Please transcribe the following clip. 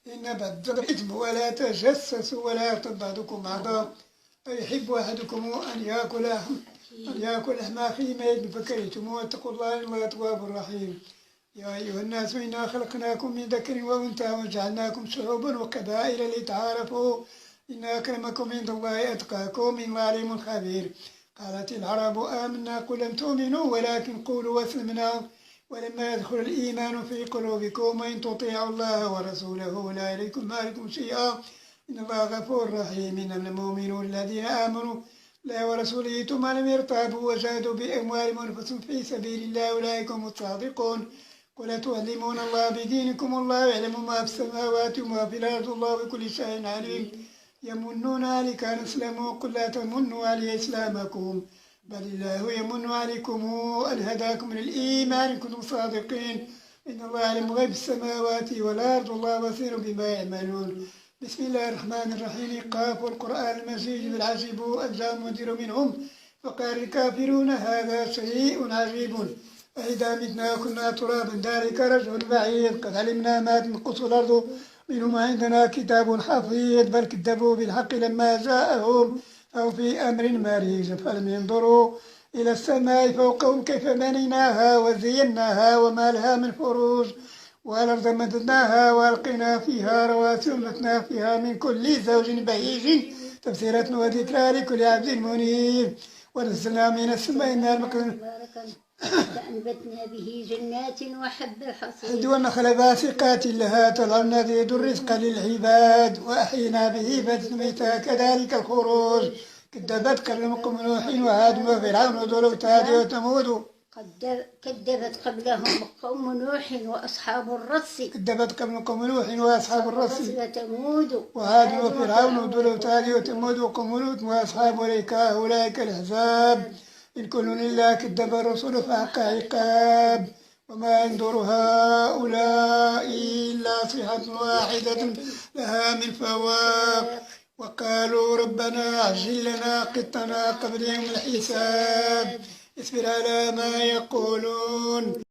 إن بعد الإثم ولا تجسسوا ولا يغتب بعضكم بعضا أيحب أحدكم أن يأكل لحم أخيه ميتا فكرهتموه واتقوا الله إن الله تواب رحيم. يا أيها الناس إنا خلقناكم من ذكر وأنثى وجعلناكم شعوبا وقبائل لتعارفوا إن أكرمكم عند الله أتقاكم إن الله عليم خبير. قالت العرب آمنا قل لم تؤمنوا ولكن قولوا أسلمنا ولما يدخل الإيمان في قلوبكم وإن تطيعوا الله ورسوله لا يليكم عليكم شيئا إن الله غفور رحيم. إنما المؤمنون الذين آمنوا لا ورسوله ثم لم يرتابوا وجاهدوا بأموالهم وأنفسهم في سبيل الله أولئك هم الصادقون. قل تعلمون الله بدينكم الله يعلم ما في السماوات وما في الأرض الله بكل شيء عليم. يمنون عليك أن أسلموا قل لا تمنوا علي إسلامكم بل الله يمن عليكم أن هداكم للإيمان إن كنتم صادقين. إن الله يعلم غيب السماوات والأرض والله بصير بما يعملون. بسم الله الرحمن الرحيم. قاف والقرآن المجيد بل عجبوا أن جاء منذر منهم فقال الكافرون هذا شيء عجيب أإذا متنا كنا ترابا ذلك رجع بعيد قد علمنا ما تنقص الأرض منهم عندنا كتاب حفيظ بل كذبوا بالحق لما جاءهم أو في أمر مريج فلم ينظروا إلى السماء فوقهم كيف بنيناها وزيناها وما لها من فروج والأرض مددناها وألقينا فيها رواسي وأنبتنا فيها من كل زوج بهيج تفسيرة وذكرى لكل عبد منيب. ونزلنا من السماء ماء فأنبتنا به جنات وحب الحصيد والنخل باسقات لها طلع نزيد الرزق للعباد وأحيينا به بلدة ميتا كذلك الخروج. كذبت قبلهم نوح وعاد وفرعون وذو الأوتاد وثمود كذبت قبلهم قوم نوح وأصحاب الرس كذبت قبلهم قوم نوح وأصحاب الرس وثمود وعاد وفرعون وذو الأوتاد وثمود وقوم لوط وأصحاب الأيكة أولئك الأحزاب إن كل إلا كذب الرسول فحق عقاب. وما ينظر هؤلاء إلا صيحة واحدة لها من فواق وقالوا ربنا عجل لنا قطنا قبل يوم الحساب. اصبر على ما يقولون.